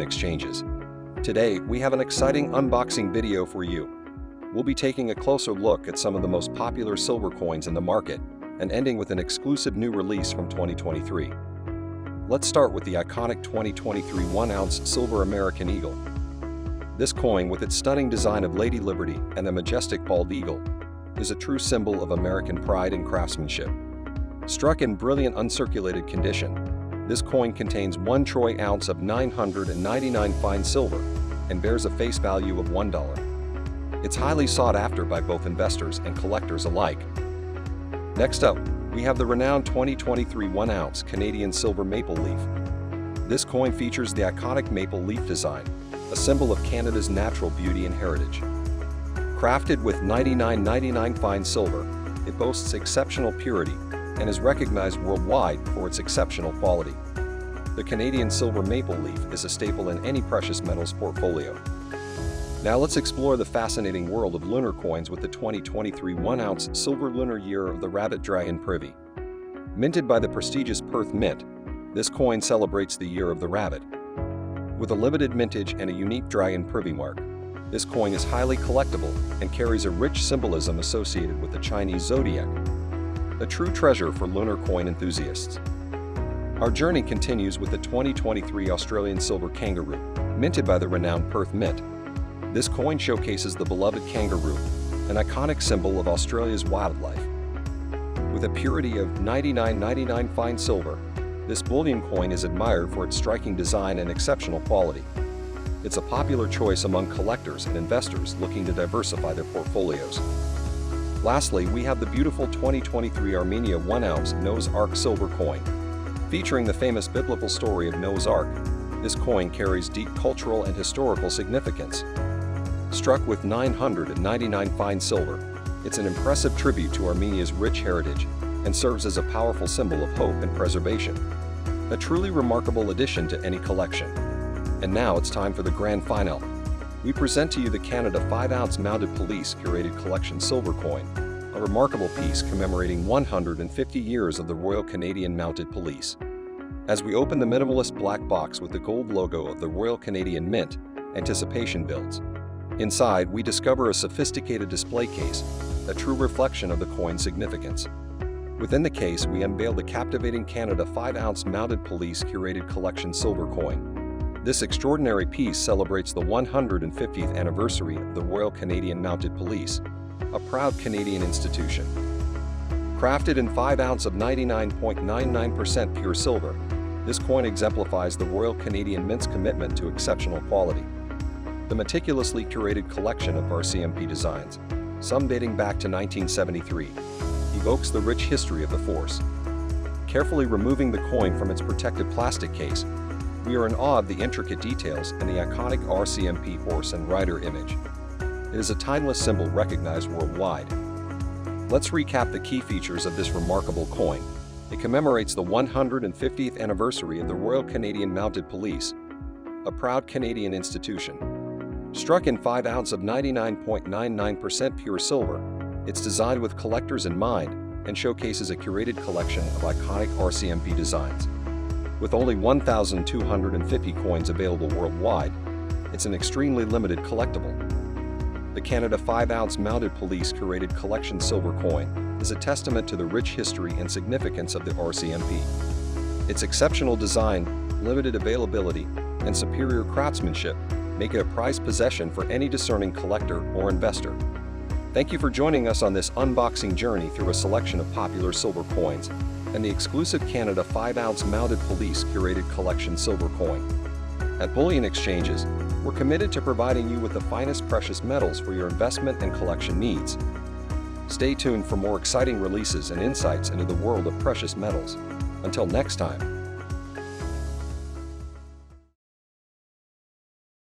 exchanges. Today, we have an exciting unboxing video for you. We'll be taking a closer look at some of the most popular silver coins in the market and ending with an exclusive new release from 2023. Let's start with the iconic 2023 1-ounce silver American Eagle. This coin, with its stunning design of Lady Liberty and the majestic bald eagle, is a true symbol of American pride and craftsmanship. Struck in brilliant uncirculated condition, this coin contains 1 troy ounce of 999 fine silver and bears a face value of $1. It's highly sought after by both investors and collectors alike. Next up, we have the renowned 2023 1-ounce Canadian silver maple leaf. This coin features the iconic maple leaf design, a symbol of Canada's natural beauty and heritage. Crafted with 99 fine silver, it boasts exceptional purity and is recognized worldwide for its exceptional quality. The Canadian silver maple leaf is a staple in any precious metals portfolio. Now let's explore the fascinating world of lunar coins with the 2023 1-ounce silver lunar year of the rabbit dragon Privy. Minted by the prestigious Perth Mint, this coin celebrates the year of the rabbit. With a limited mintage and a unique dragon Privy mark, this coin is highly collectible and carries a rich symbolism associated with the Chinese zodiac. A true treasure for lunar coin enthusiasts. Our journey continues with the 2023 Australian silver Kangaroo, minted by the renowned Perth Mint. This coin showcases the beloved kangaroo, an iconic symbol of Australia's wildlife. With a purity of 99 fine silver, this bullion coin is admired for its striking design and exceptional quality. It's a popular choice among collectors and investors looking to diversify their portfolios. Lastly, we have the beautiful 2023 Armenia 1-ounce Noah's Ark silver coin. Featuring the famous biblical story of Noah's Ark, this coin carries deep cultural and historical significance. Struck with 999 fine silver, it's an impressive tribute to Armenia's rich heritage and serves as a powerful symbol of hope and preservation. A truly remarkable addition to any collection. And now it's time for the grand finale. We present to you the Canada 5-ounce Mounted Police Curated Collection silver coin, a remarkable piece commemorating 150 years of the Royal Canadian Mounted Police. As we open the minimalist black box with the gold logo of the Royal Canadian Mint, anticipation builds. Inside, we discover a sophisticated display case, a true reflection of the coin's significance. Within the case, we unveil the captivating Canada 5-ounce Mounted Police Curated Collection silver coin. This extraordinary piece celebrates the 150th anniversary of the Royal Canadian Mounted Police, a proud Canadian institution. Crafted in 5 ounces of 99.99% pure silver, this coin exemplifies the Royal Canadian Mint's commitment to exceptional quality. The meticulously curated collection of RCMP designs, some dating back to 1973, evokes the rich history of the force. Carefully removing the coin from its protective plastic case, we are in awe of the intricate details and the iconic RCMP horse and rider image. It is a timeless symbol recognized worldwide. Let's recap the key features of this remarkable coin. It commemorates the 150th anniversary of the Royal Canadian Mounted Police, a proud Canadian institution. Struck in 5 ounces of 99.99% pure silver, it's designed with collectors in mind and showcases a curated collection of iconic RCMP designs. With only 1,250 coins available worldwide, it's an extremely limited collectible. The Canada 5-ounce Mounted Police Curated Collection silver coin is a testament to the rich history and significance of the RCMP. Its exceptional design, limited availability, and superior craftsmanship make it a prized possession for any discerning collector or investor. Thank you for joining us on this unboxing journey through a selection of popular silver coins and the exclusive Canada 5-ounce Mounted Police Curated Collection silver coin. At Bullion Exchanges, we're committed to providing you with the finest precious metals for your investment and collection needs. Stay tuned for more exciting releases and insights into the world of precious metals. Until next time.